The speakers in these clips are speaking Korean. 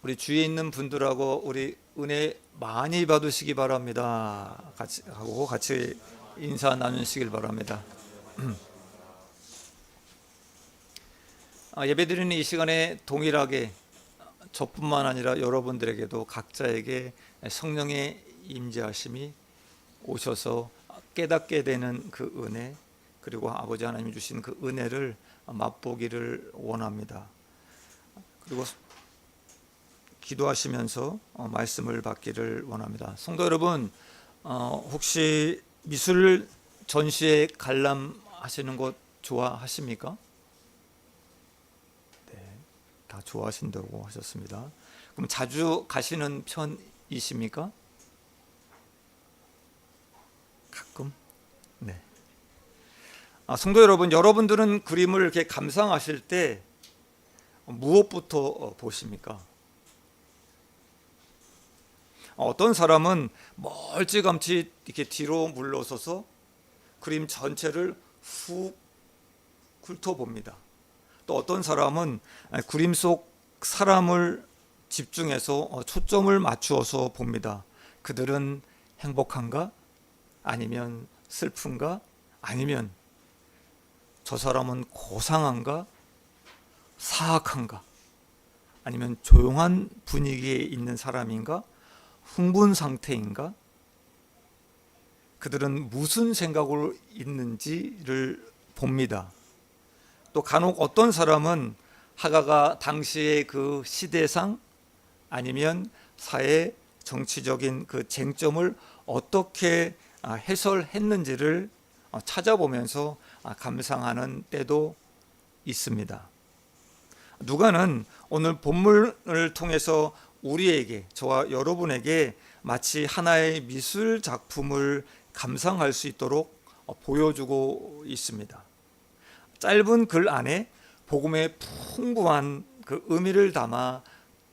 우리 주위에 있는 분들하고 우리 은혜 많이 받으시기 바랍니다. 같이 인사 나누시길 바랍니다. 예배드리는 이 시간에 동일하게 저뿐만 아니라 여러분들에게도 각자에게 성령의 임재하심이 오셔서 깨닫게 되는 그 은혜, 그리고 아버지 하나님이 주신 그 은혜를 맛보기를 원합니다. 그리고 기도하시면서 말씀을 받기를 원합니다. 성도 여러분, 혹시 미술 전시회 관람하시는 것 좋아하십니까? 네, 다 좋아하신다고 하셨습니다. 그럼 자주 가시는 편이십니까? 가끔? 네. 성도 여러분, 여러분들은 그림을 이렇게 감상하실 때 무엇부터 보십니까? 어떤 사람은 멀찌감치 이렇게 뒤로 물러서서 그림 전체를 훅 훑어봅니다. 또 어떤 사람은 그림 속 사람을 집중해서 초점을 맞추어서 봅니다. 그들은 행복한가? 아니면 슬픈가? 아니면 저 사람은 고상한가? 사악한가? 아니면 조용한 분위기에 있는 사람인가? 흥분 상태인가? 그들은 무슨 생각으로 있는지를 봅니다. 또 간혹 어떤 사람은 하가가 당시의 그 시대상 아니면 사회 정치적인 그 쟁점을 어떻게 해설했는지를 찾아보면서 감상하는 때도 있습니다. 누가는 오늘 본문을 통해서 우리에게, 저와 여러분에게 마치 하나의 미술 작품을 감상할 수 있도록 보여주고 있습니다. 짧은 글 안에 복음의 풍부한 그 의미를 담아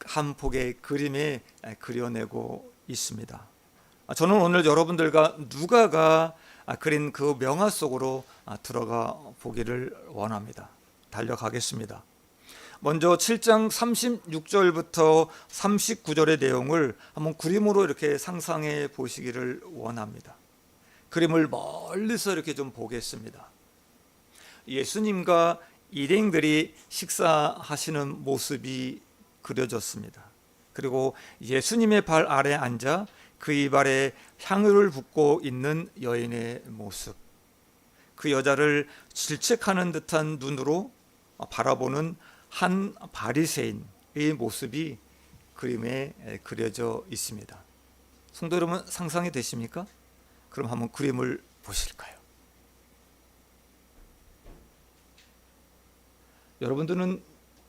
한 폭의 그림에 그려내고 있습니다. 저는 오늘 여러분들과 누가가 그린 그 명화 속으로 들어가 보기를 원합니다. 달려가겠습니다. 먼저 7장 36절부터 39절의 내용을 한번 그림으로 이렇게 상상해 보시기를 원합니다. 그림을 멀리서 이렇게 좀 보겠습니다. 예수님과 일행들이 식사하시는 모습이 그려졌습니다. 그리고 예수님의 발 아래 앉아 그의 발에 향유를 붓고 있는 여인의 모습, 그 여자를 질책하는 듯한 눈으로 바라보는 한 바리새인의 모습이 그림에 그려져 있습니다. 성도 여러분, 상상이 되십니까? 그럼 한번 그림을 보실까요? 여러분들은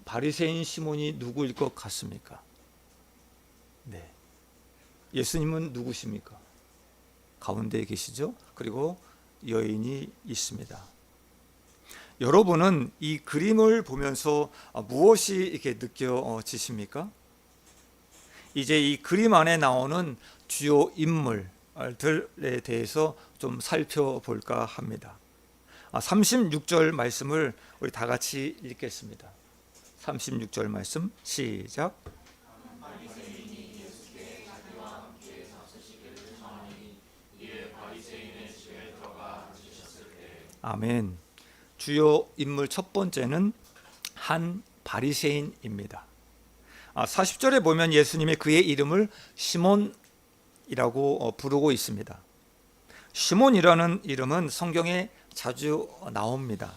바리새인 시몬이 누구일 것 같습니까? 네. 예수님은 누구십니까? 가운데에 계시죠? 그리고 여인이 있습니다. 여러분은 이 그림을 보면서 무엇이 이렇게 느껴지십니까? 이제 이 그림 안에 나오는 주요 인물들에 대해서 좀 살펴볼까 합니다. 36절 말씀을 우리 다 같이 읽겠습니다. 36절 말씀 시작. 아멘. 주요 인물 첫 번째는 한 바리새인입니다. 40절에 보면 예수님이 그의 이름을 시몬이라고 부르고 있습니다. 시몬이라는 이름은 성경에 자주 나옵니다.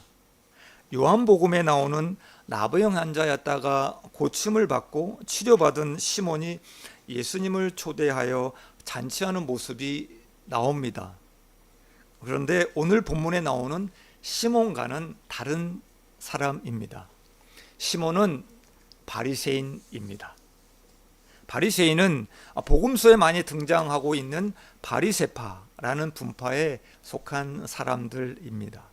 요한복음에 나오는 나병 환자였다가 고침을 받고 치료받은 시몬이 예수님을 초대하여 잔치하는 모습이 나옵니다. 그런데 오늘 본문에 나오는 시몬과는 다른 사람입니다. 시몬은 바리새인입니다. 바리새인은 복음서에 많이 등장하고 있는 바리새파라는 분파에 속한 사람들입니다.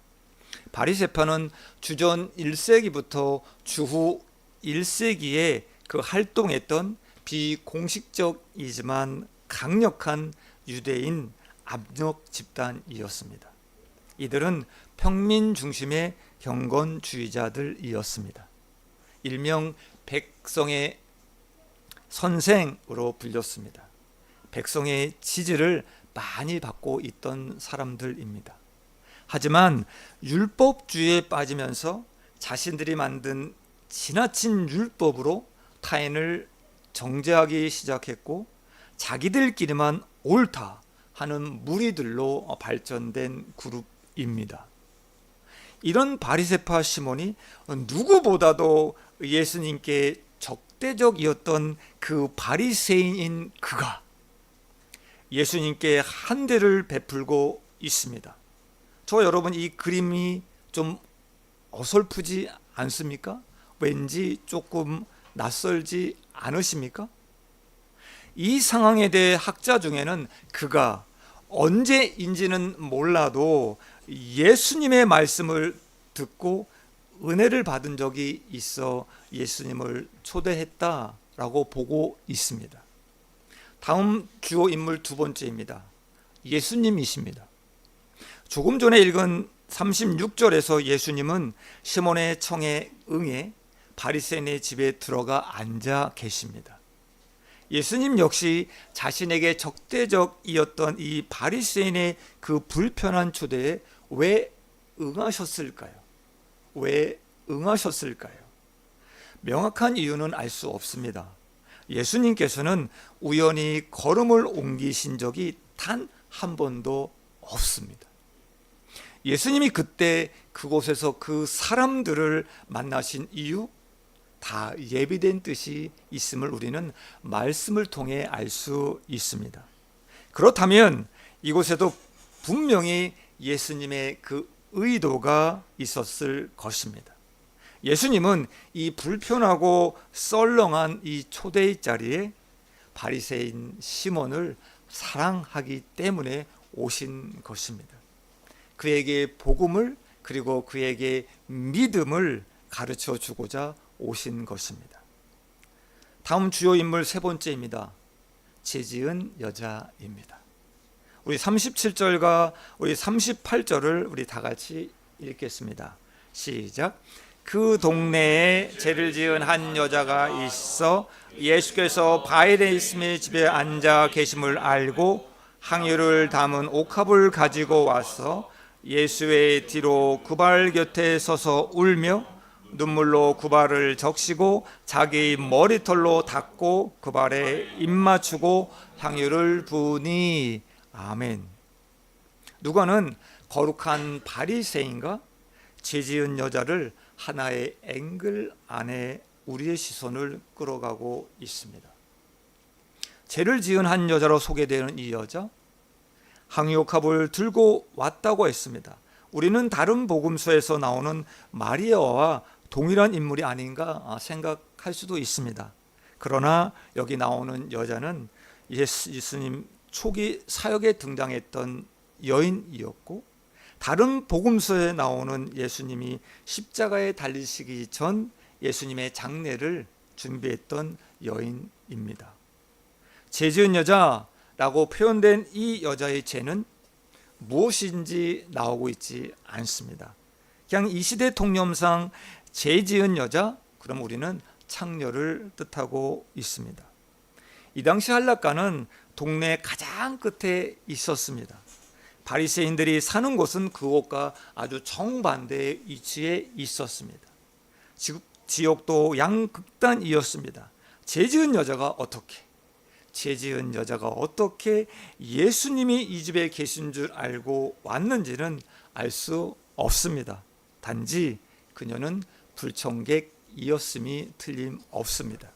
바리새파는 주전 1세기부터 주후 1세기에 그 활동했던 비공식적이지만 강력한 유대인 압력 집단이었습니다. 이들은 평민 중심의 경건주의자들이었습니다. 일명 백성의 선생으로 불렸습니다. 백성의 지지를 많이 받고 있던 사람들입니다. 하지만 율법주의에 빠지면서 자신들이 만든 지나친 율법으로 타인을 정죄하기 시작했고 자기들끼리만 옳다 하는 무리들로 발전된 그룹입니다. 이런 바리새파 시몬이 누구보다도 예수님께 적대적이었던 그 바리새인인 그가 예수님께 한 대를 베풀고 있습니다. 저 여러분, 이 그림이 좀 어설프지 않습니까? 왠지 조금 낯설지 않으십니까? 이 상황에 대해 학자 중에는 그가 언제인지는 몰라도 예수님의 말씀을 듣고 은혜를 받은 적이 있어 예수님을 초대했다라고 보고 있습니다. 다음 주요 인물 두 번째입니다. 예수님이십니다. 조금 전에 읽은 36절에서 예수님은 시몬의 청에 응해 바리새인의 집에 들어가 앉아 계십니다. 예수님 역시 자신에게 적대적이었던 이 바리새인의 그 불편한 초대에 왜 응하셨을까요? 왜 응하셨을까요? 명확한 이유는 알 수 없습니다. 예수님께서는 우연히 걸음을 옮기신 적이 단 한 번도 없습니다. 예수님이 그때 그곳에서 그 사람들을 만나신 이유, 다 예비된 뜻이 있음을 우리는 말씀을 통해 알 수 있습니다. 그렇다면 이곳에도 분명히 예수님의 그 의도가 있었을 것입니다. 예수님은 이 불편하고 썰렁한 이 초대의 자리에 바리새인 시몬을 사랑하기 때문에 오신 것입니다. 그에게 복음을 그리고 그에게 믿음을 가르쳐 주고자 오신 것입니다. 다음 주요 인물 세 번째입니다. 죄지은 여자입니다. 우리 37절과 우리 38절을 우리 다 같이 읽겠습니다. 시작. 그 동네에 죄를 지은 한 여자가 있어 예수께서 바리새인의 집에 앉아 계심을 알고 향유를 담은 옥합을 가지고 와서 예수의 뒤로 그 발 곁에 서서 울며 눈물로 그 발을 적시고 자기 머리털로 닦고 그 발에 입 맞추고 향유를 부으니. 아멘. 누가는 거룩한 바리새인과 죄지은 여자를 하나의 앵글 안에 우리의 시선을 끌어가고 있습니다. 죄를 지은 한 여자로 소개되는 이 여자, 향유옥합을 들고 왔다고 했습니다. 우리는 다른 복음서에서 나오는 마리아와 동일한 인물이 아닌가 생각할 수도 있습니다. 그러나 여기 나오는 여자는 예수님 초기 사역에 등장했던 여인이었고, 다른 복음서에 나오는 예수님이 십자가에 달리시기 전 예수님의 장례를 준비했던 여인입니다. 죄 지은 여자라고 표현된 이 여자의 죄는 무엇인지 나오고 있지 않습니다. 그냥 이 시대 통념상 죄 지은 여자, 그럼 우리는 창녀를 뜻하고 있습니다. 이 당시 한락가는 동네 가장 끝에 있었습니다. 바리새인들이 사는 곳은 그곳과 아주 정반대의 위치에 있었습니다. 지역도 양극단이었습니다. 죄 지은 여자가 어떻게 예수님이 이 집에 계신 줄 알고 왔는지는 알 수 없습니다. 단지 그녀는 불청객이었음이 틀림없습니다.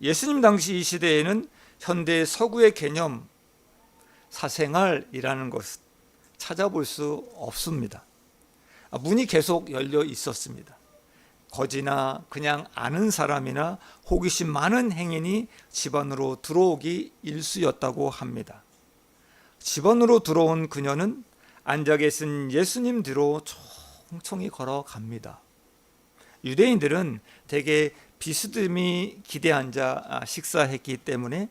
예수님 당시 이 시대에는 현대 서구의 개념, 사생활이라는 것을 찾아볼 수 없습니다. 문이 계속 열려 있었습니다. 거지나 그냥 아는 사람이나 호기심 많은 행인이 집 안으로 들어오기 일쑤였다고 합니다. 집 안으로 들어온 그녀는 앉아 계신 예수님 뒤로 천천히 걸어갑니다. 유대인들은 대개 비스듬히 기대 앉아 식사했기 때문에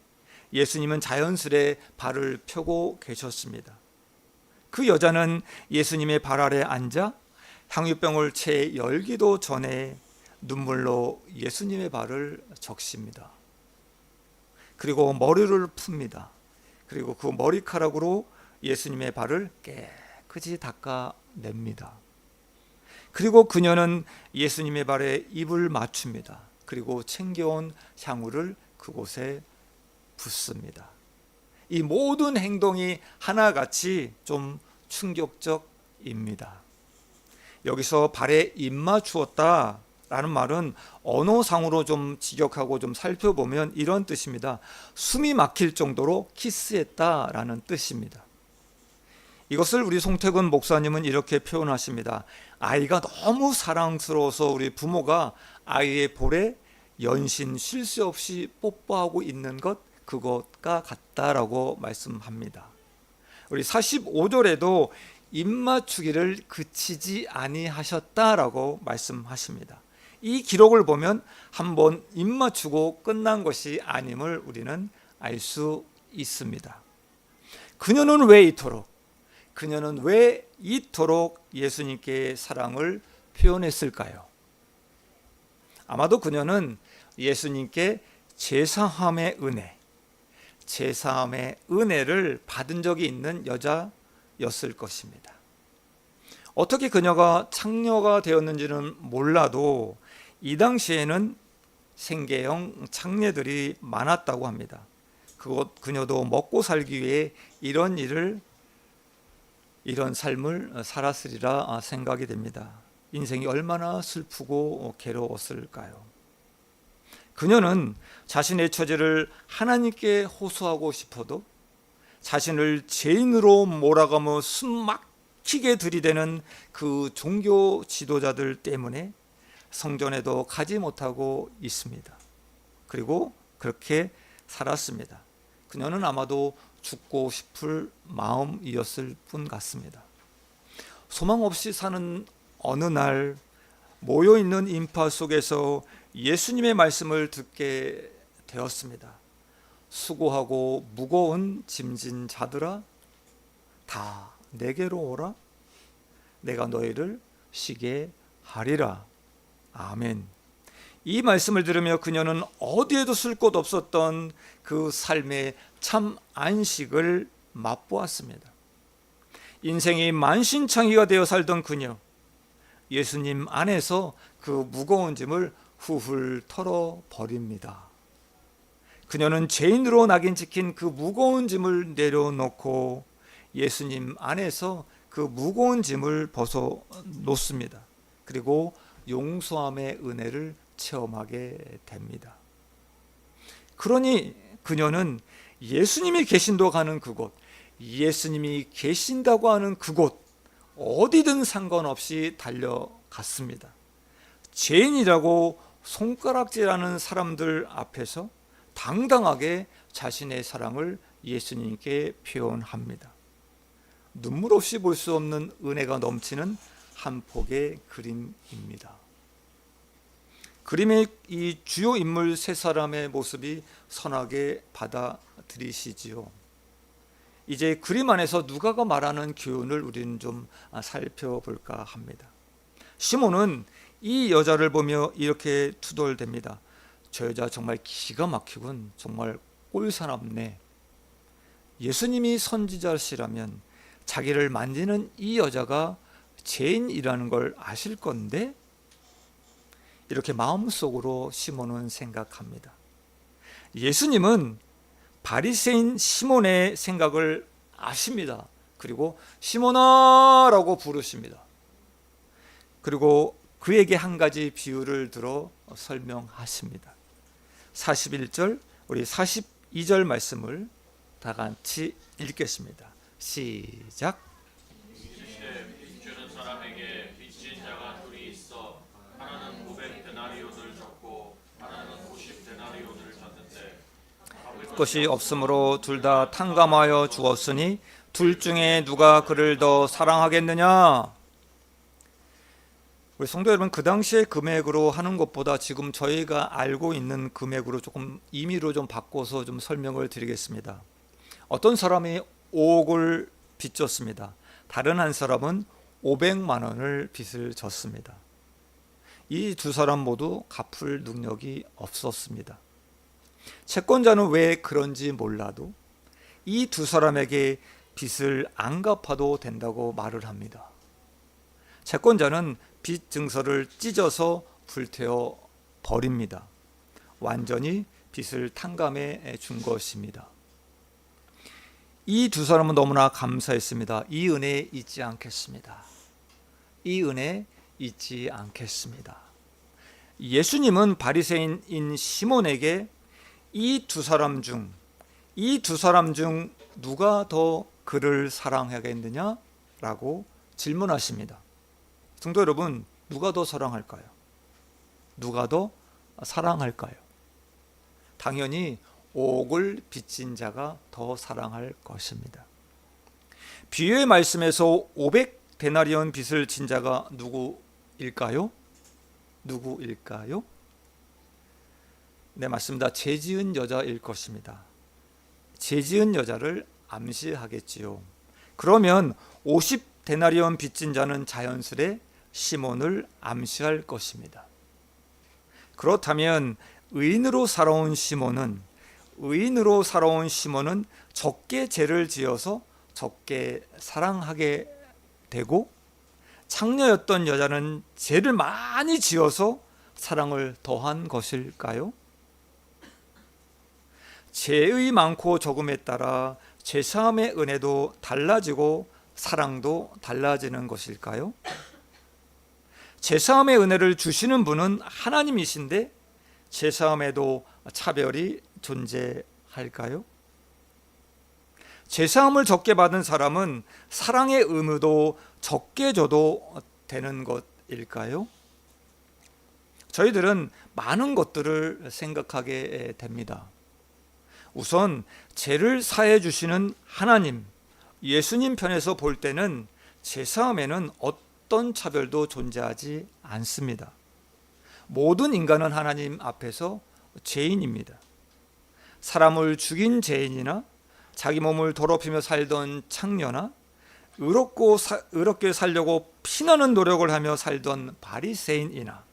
예수님은 자연스레 발을 펴고 계셨습니다. 그 여자는 예수님의 발 아래 앉아 향유병을 채 열기도 전에 눈물로 예수님의 발을 적십니다. 그리고 머리를 풉니다. 그리고 그 머리카락으로 예수님의 발을 깨끗이 닦아냅니다. 그리고 그녀는 예수님의 발에 입을 맞춥니다. 그리고 챙겨온 향유를 그곳에 붓습니다. 이 모든 행동이 하나같이 좀 충격적입니다. 여기서 발에 입 맞추었다 라는 말은 언어상으로 좀 직역하고 좀 살펴보면 이런 뜻입니다. 숨이 막힐 정도로 키스했다라는 뜻입니다. 이것을 우리 송태근 목사님은 이렇게 표현하십니다. 아이가 너무 사랑스러워서 우리 부모가 아이의 볼에 연신 쉴 새 없이 뽀뽀하고 있는 것, 그것과 같다라고 말씀합니다. 우리 45절에도 입맞추기를 그치지 아니하셨다라고 말씀하십니다. 이 기록을 보면 한번 입맞추고 끝난 것이 아님을 우리는 알 수 있습니다. 그녀는 왜 이토록 예수님께 사랑을 표현했을까요? 아마도 그녀는 예수님께 제사함의 은혜를 받은 적이 있는 여자였을 것입니다. 어떻게 그녀가 창녀가 되었는지는 몰라도 이 당시에는 생계형 창녀들이 많았다고 합니다. 그녀도 먹고 살기 위해 이런 삶을 살았으리라 생각이 됩니다. 인생이 얼마나 슬프고 괴로웠을까요? 그녀는 자신의 처지를 하나님께 호소하고 싶어도 자신을 죄인으로 몰아가며 숨 막히게 들이대는 그 종교 지도자들 때문에 성전에도 가지 못하고 있습니다. 그리고 그렇게 살았습니다. 그녀는 아마도 죽고 싶을 마음이었을 뿐 같습니다. 소망 없이 사는 어느 날 모여있는 인파 속에서 예수님의 말씀을 듣게 되었습니다. 수고하고 무거운 짐진 자들아 다 내게로 오라. 내가 너희를 쉬게 하리라. 아멘. 이 말씀을 들으며 그녀는 어디에도 쓸 곳 없었던 그 삶의 참 안식을 맛보았습니다. 인생이 만신창이가 되어 살던 그녀, 예수님 안에서 그 무거운 짐을 훌훌 털어버립니다. 그녀는 죄인으로 낙인 찍힌 그 무거운 짐을 내려놓고 예수님 안에서 그 무거운 짐을 벗어놓습니다. 그리고 용서함의 은혜를 체험하게 됩니다. 그러니 그녀는 예수님이 계신다고 하는 그곳, 예수님이 계신다고 하는 그곳, 어디든 상관없이 달려갔습니다. 죄인이라고 손가락질하는 사람들 앞에서 당당하게 자신의 사랑을 예수님께 표현합니다. 눈물 없이 볼 수 없는 은혜가 넘치는 한 폭의 그림입니다. 그림의 이 주요 인물 세 사람의 모습이 선하게 받아들이시지요. 이제 그림 안에서 누가가 말하는 교훈을 우리는 좀 살펴볼까 합니다. 시몬은 이 여자를 보며 이렇게 투덜댑니다. 저 여자 정말 기가 막히군. 정말 꼴사납네. 예수님이 선지자시라면 자기를 만지는 이 여자가 죄인이라는 걸 아실 건데, 이렇게 마음속으로 시몬은 생각합니다. 예수님은 바리새인 시몬의 생각을 아십니다. 그리고 시몬아 라고 부르십니다. 그리고 그에게 한 가지 비유를 들어 설명하십니다. 41절, 우리 42절 말씀을 다 같이 읽겠습니다. 시작. 빚주는 사람에게 빚진 자가 둘이 있어 하나는 500데나리온을 졌고 하나는 50데나리온을 졌는데 것이 없으므로 둘 다 탕감하여 주었으니 둘 중에 누가 그를 더 사랑하겠느냐? 우리 성도 여러분, 그 당시의 금액으로 하는 것보다 지금 저희가 알고 있는 금액으로 조금 임의로 좀 바꿔서 좀 설명을 드리겠습니다. 어떤 사람이 5억을 빚졌습니다. 다른 한 사람은 500만 원을 빚을 졌습니다. 이 두 사람 모두 갚을 능력이 없었습니다. 채권자는 왜 그런지 몰라도 이 두 사람에게 빚을 안 갚아도 된다고 말을 합니다. 채권자는 빚 증서를 찢어서 불태워 버립니다. 완전히 빚을 탕감해 준 것입니다. 이 두 사람은 너무나 감사했습니다. 이 은혜 잊지 않겠습니다. 이 은혜 잊지 않겠습니다. 예수님은 바리새인인 시몬에게 이 두 사람 중 누가 더 그를 사랑하겠느냐? 라고 질문하십니다. 성도 여러분, 누가 더 사랑할까요? 누가 더 사랑할까요? 당연히 옥을 빚진 자가 더 사랑할 것입니다. 비유의 말씀에서 500데나리온 빚을 진 자가 누구일까요? 네, 맞습니다. 죄 지은 여자일 것입니다. 죄 지은 여자를 암시하겠지요. 그러면 50데나리온 빚진 자는 자연스레 시몬을 암시할 것입니다. 그렇다면 의인으로 살아온 시몬은 적게 죄를 지어서 적게 사랑하게 되고, 창녀였던 여자는 죄를 많이 지어서 사랑을 더한 것일까요? 죄의 많고 적음에 따라 죄사함의 은혜도 달라지고 사랑도 달라지는 것일까요? 죄사함의 은혜를 주시는 분은 하나님이신데 죄사함에도 차별이 존재할까요? 죄사함을 적게 받은 사람은 사랑의 의무도 적게 줘도 되는 것일까요? 저희들은 많은 것들을 생각하게 됩니다. 우선 죄를 사해 주시는 하나님, 예수님 편에서 볼 때는 죄사함에는 어떤 차별도 존재하지 않습니다. 모든 인간은 하나님 앞에서 죄인입니다. 사람을 죽인 죄인이나 자기 몸을 더럽히며 살던 창녀나 의롭게 살려고 피나는 노력을 하며 살던 바리새인이나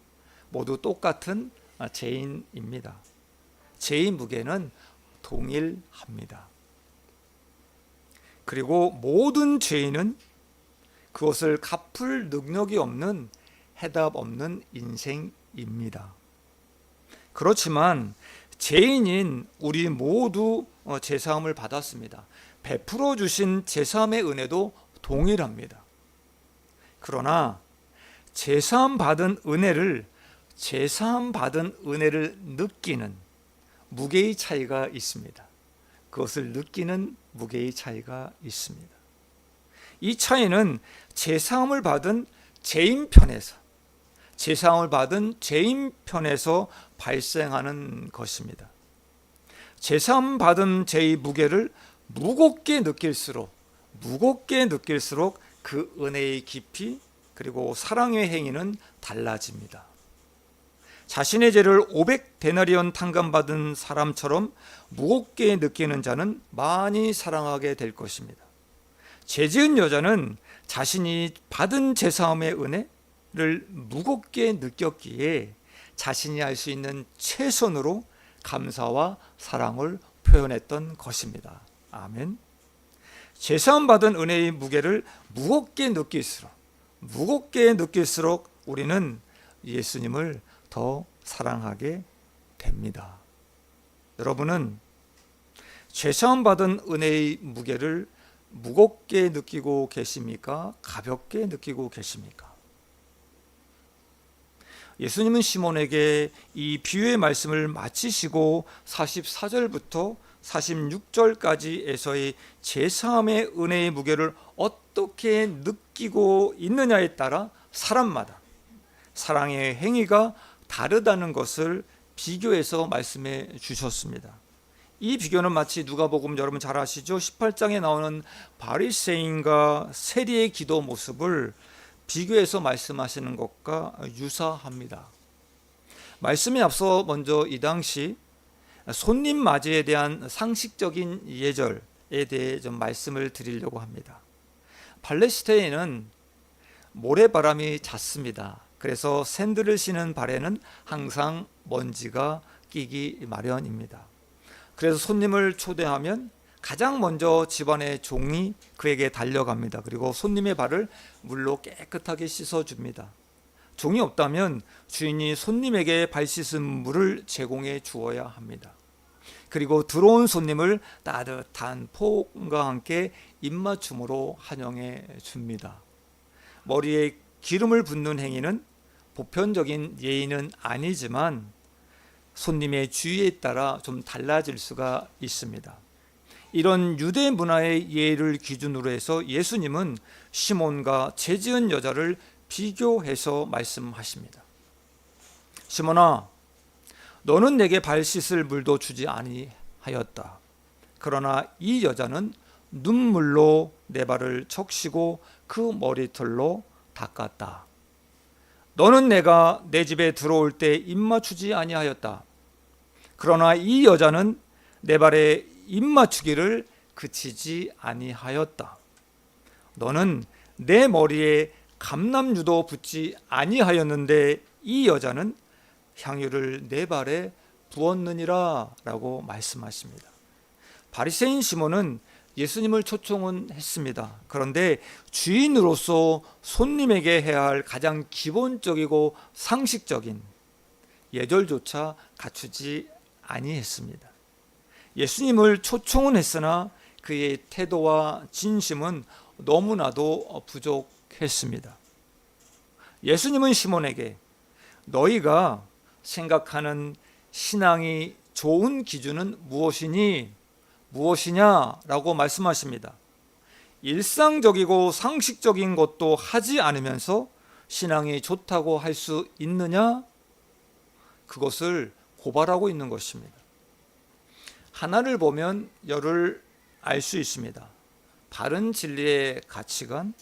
모두 똑같은 죄인입니다. 죄의 무게는 동일합니다. 그리고 모든 죄인은 그것을 갚을 능력이 없는 해답 없는 인생입니다. 그렇지만 죄인인 우리 모두 죄사함을 받았습니다. 베풀어 주신 죄사함의 은혜도 동일합니다. 그러나 죄사함 받은 은혜를 느끼는 무게의 차이가 있습니다. 그것을 느끼는 무게의 차이가 있습니다. 이 차이는 죄사함을 받은 죄인 편에서 발생하는 것입니다. 죄사함 받은 죄의 무게를 무겁게 느낄수록 그 은혜의 깊이 그리고 사랑의 행위는 달라집니다. 자신의 죄를 500데나리온 탕감받은 사람처럼 무겁게 느끼는 자는 많이 사랑하게 될 것입니다. 죄 지은 여자는 자신이 받은 죄사함의 은혜를 무겁게 느꼈기에 자신이 할 수 있는 최선으로 감사와 사랑을 표현했던 것입니다. 아멘. 죄사함 받은 은혜의 무게를 무겁게 느낄수록 우리는 예수님을 더 사랑하게 됩니다. 여러분은 죄사함 받은 은혜의 무게를 무겁게 느끼고 계십니까? 가볍게 느끼고 계십니까? 예수님은 시몬에게 이 비유의 말씀을 마치시고 44절부터 46절까지에서의 죄사함의 은혜의 무게를 어떻게 느끼고 있느냐에 따라 사람마다 사랑의 행위가 다르다는 것을 비교해서 말씀해 주셨습니다. 이 비교는 마치 누가복음 여러분 잘 아시죠? 18장에 나오는 바리새인과 세리의 기도 모습을 비교해서 말씀하시는 것과 유사합니다. 말씀에 앞서 먼저 이 당시 손님 맞이에 대한 상식적인 예절에 대해 좀 말씀을 드리려고 합니다. 팔레스타인은 모래바람이 잦습니다. 그래서 샌들을 신은 발에는 항상 먼지가 끼기 마련입니다. 그래서 손님을 초대하면 가장 먼저 집안의 종이 그에게 달려갑니다. 그리고 손님의 발을 물로 깨끗하게 씻어줍니다. 종이 없다면 주인이 손님에게 발 씻은 물을 제공해 주어야 합니다. 그리고 들어온 손님을 따뜻한 포옹과 함께 입맞춤으로 환영해 줍니다. 머리에 기름을 붓는 행위는 보편적인 예의는 아니지만 손님의 주의에 따라 좀 달라질 수가 있습니다. 이런 유대 문화의 예의를 기준으로 해서 예수님은 시몬과 죄지은 여자를 비교해서 말씀하십니다. 시몬아, 너는 내게 발 씻을 물도 주지 아니하였다. 그러나 이 여자는 눈물로 내 발을 적시고 그 머리털로 닦았다. 너는 내가 내 집에 들어올 때 입맞추지 아니하였다. 그러나 이 여자는 내 발에 입맞추기를 그치지 아니하였다. 너는 내 머리에 감람유도 붓지 아니하였는데 이 여자는 향유를 내 발에 부었느니라 라고 말씀하십니다. 바리새인 시몬은 예수님을 초청은 했습니다. 그런데 주인으로서 손님에게 해야 할 가장 기본적이고 상식적인 예절조차 갖추지 아니했습니다. 예수님을 초청은 했으나 그의 태도와 진심은 너무나도 부족했습니다. 예수님은 시몬에게 너희가 생각하는 신앙이 좋은 기준은 무엇이냐라고 말씀하십니다. 일상적이고 상식적인 것도 하지 않으면서 신앙이 좋다고 할 수 있느냐? 그것을 고발하고 있는 것입니다. 하나를 보면 열을 알 수 있습니다. 바른 진리의 가치관,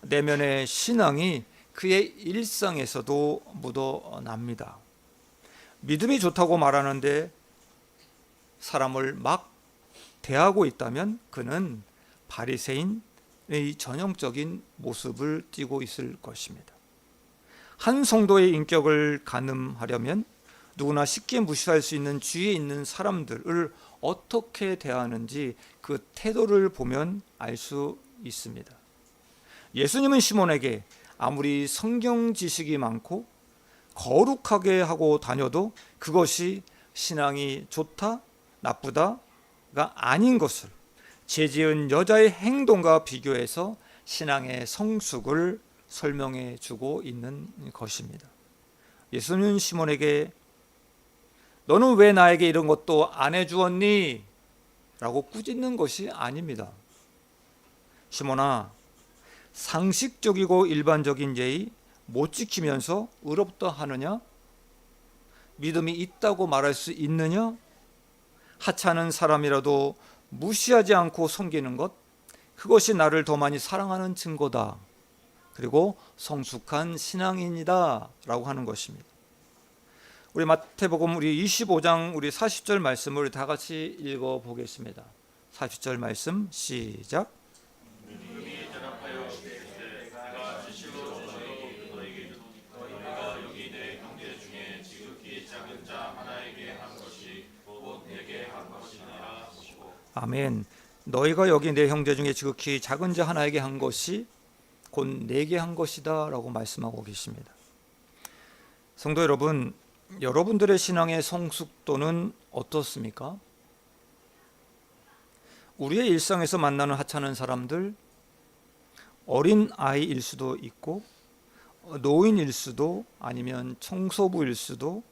내면의 신앙이 그의 일상에서도 묻어납니다. 믿음이 좋다고 말하는데 사람을 막 대하고 있다면 그는 바리새인의 전형적인 모습을 띠고 있을 것입니다. 한 성도의 인격을 가늠하려면 누구나 쉽게 무시할 수 있는 주위에 있는 사람들을 어떻게 대하는지 그 태도를 보면 알 수 있습니다. 예수님은 시몬에게 아무리 성경 지식이 많고 거룩하게 하고 다녀도 그것이 신앙이 좋다, 나쁘다가 아닌 것을 죄지은 여자의 행동과 비교해서 신앙의 성숙을 설명해 주고 있는 것입니다. 예수님은 시몬에게 너는 왜 나에게 이런 것도 안 해주었니? 라고 꾸짖는 것이 아닙니다. 시몬아, 상식적이고 일반적인 예의 못 지키면서 의롭다 하느냐? 믿음이 있다고 말할 수 있느냐? 하찮은 사람이라도 무시하지 않고 섬기는 것, 그것이 나를 더 많이 사랑하는 증거다. 그리고 성숙한 신앙인이다 라고 하는 것입니다. 우리 마태복음 우리 25장 우리 40절 말씀을 우리 다 같이 읽어 보겠습니다. 40절 말씀 시작. 아멘. 너희가 여기 내 형제 중에 지극히 작은 자 하나에게 한 것이 곧 내게 한 것이다 라고 말씀하고 계십니다. 성도 여러분, 여러분들의 신앙의 성숙도는 어떻습니까? 우리의 일상에서 만나는 하찮은 사람들, 어린 아이일 수도 있고 노인일 수도 아니면 청소부일 수도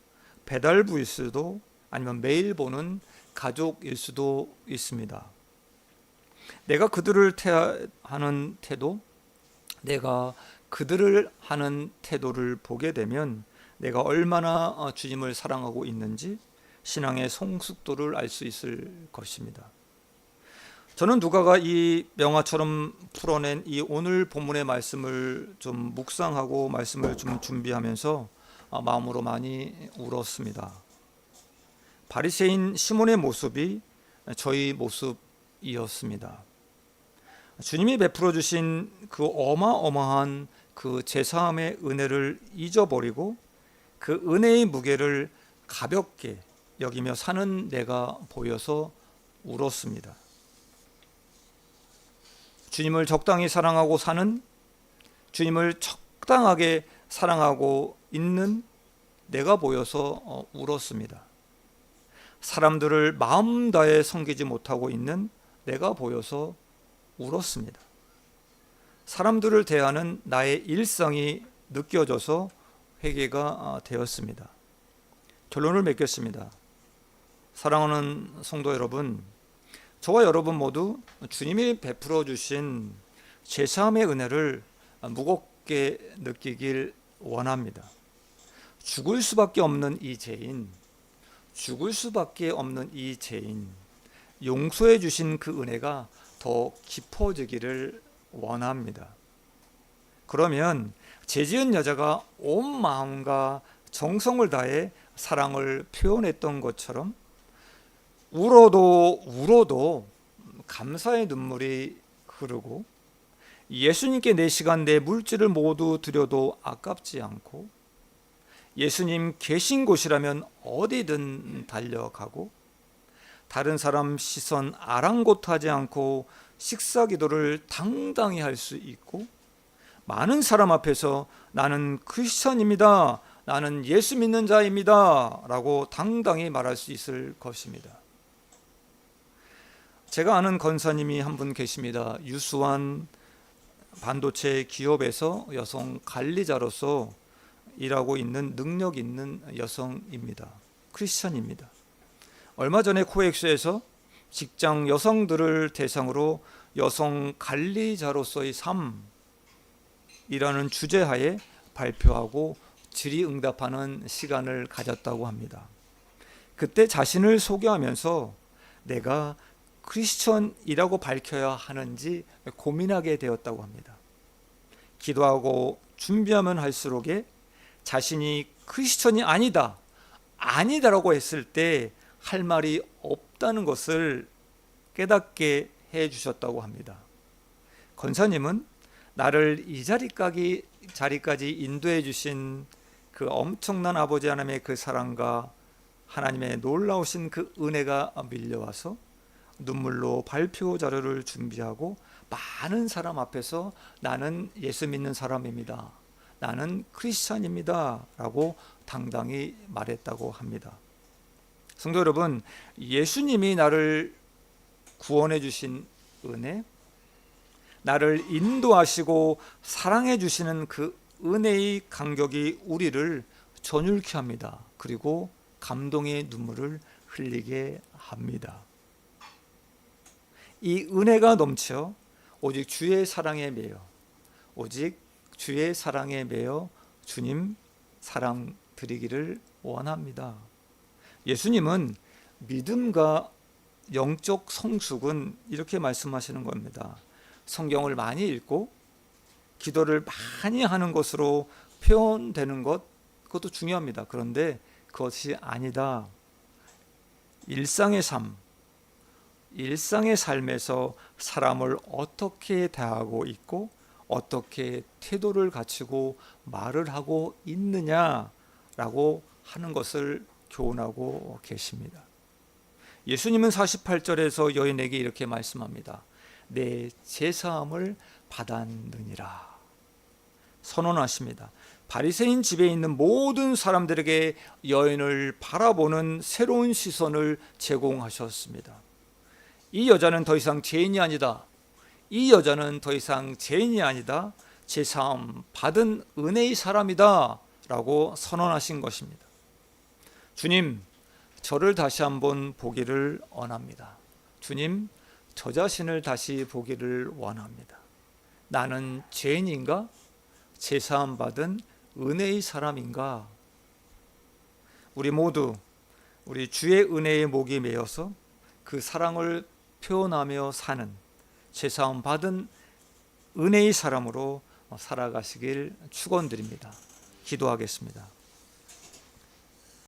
배달부일 수도 아니면 매일 보는 가족일 수도 있습니다. 내가 그들을 하는 태도, 내가 그들을 하는 태도를 보게 되면 내가 얼마나 주님을 사랑하고 있는지 신앙의 성숙도를 알 수 있을 것입니다. 저는 누가가 이 명화처럼 풀어낸 이 오늘 본문의 말씀을 좀 묵상하고 말씀을 좀 준비하면서 마음으로 많이 울었습니다. 바리새인 시몬의 모습이 저희 모습이었습니다. 주님이 베풀어 주신 그 어마어마한 그 제사함의 은혜를 잊어버리고 그 은혜의 무게를 가볍게 여기며 사는 내가 보여서 울었습니다. 주님을 적당히 사랑하고 사는, 주님을 적당하게 사랑하고 있는 내가 보여서 울었습니다. 사람들을 마음 다해 섬기지 못하고 있는 내가 보여서 울었습니다. 사람들을 대하는 나의 일상이 느껴져서 회개가 되었습니다. 결론을 맺겠습니다. 사랑하는 성도 여러분, 저와 여러분 모두 주님이 베풀어 주신 제사함의 은혜를 무겁게 느끼길 원합니다. 죽을 수밖에 없는 이 죄인, 용서해 주신 그 은혜가 더 깊어지기를 원합니다. 그러면 죄지은 여자가 온 마음과 정성을 다해 사랑을 표현했던 것처럼 울어도 감사의 눈물이 흐르고, 예수님께 내 시간 내 물질을 모두 드려도 아깝지 않고, 예수님 계신 곳이라면 어디든 달려가고, 다른 사람 시선 아랑곳하지 않고 식사 기도를 당당히 할 수 있고, 많은 사람 앞에서 나는 크리스천입니다, 나는 예수 믿는 자입니다 라고 당당히 말할 수 있을 것입니다. 제가 아는 권사님이 한 분 계십니다. 유수한 반도체 기업에서 여성 관리자로서 일하고 있는 능력 있는 여성입니다. 크리스천입니다. 얼마 전에 코엑스에서 직장 여성들을 대상으로 여성 관리자로서의 삶이라는 주제하에 발표하고 질의응답하는 시간을 가졌다고 합니다. 그때 자신을 소개하면서 내가 크리스천이라고 밝혀야 하는지 고민하게 되었다고 합니다. 기도하고 준비하면 할수록에 자신이 크리스천이 아니다라고 했을 때 할 말이 없다는 것을 깨닫게 해 주셨다고 합니다. 권사님은 나를 이 자리까지 인도해 주신 그 엄청난 아버지 하나님의 그 사랑과 하나님의 놀라우신 그 은혜가 밀려와서 눈물로 발표 자료를 준비하고 많은 사람 앞에서 나는 예수 믿는 사람입니다, 나는 크리스찬입니다 라고 당당히 말했다고 합니다. 성도 여러분, 예수님이 나를 구원해 주신 은혜, 나를 인도하시고 사랑해 주시는 그 은혜의 간격이 우리를 전율케 합니다. 그리고 감동의 눈물을 흘리게 합니다. 이 은혜가 넘쳐 오직 주의 사랑에 매여 주님 사랑 드리기를 원합니다. 예수님은 믿음과 영적 성숙은 이렇게 말씀하시는 겁니다. 성경을 많이 읽고 기도를 많이 하는 것으로 표현되는 것, 그것도 중요합니다. 그런데 그것이 아니다. 일상의 삶에서 사람을 어떻게 대하고 있고 어떻게 태도를 갖추고 말을 하고 있느냐라고 하는 것을 교훈하고 계십니다. 예수님은 48절에서 여인에게 이렇게 말씀합니다. 내 제사함을 받았느니라 선언하십니다. 바리새인 집에 있는 모든 사람들에게 여인을 바라보는 새로운 시선을 제공하셨습니다. 이 여자는 더 이상 죄인이 아니다. 제사함 받은 은혜의 사람이다 라고 선언하신 것입니다. 주님, 저를 다시 한번 보기를 원합니다. 주님, 저 자신을 다시 보기를 원합니다. 나는 죄인인가? 제사함 받은 은혜의 사람인가? 우리 모두 우리 주의 은혜의 목이 메어서 그 사랑을 표현하며 사는 제사함 받은 은혜의 사람으로 살아가시길 축원드립니다. 기도하겠습니다.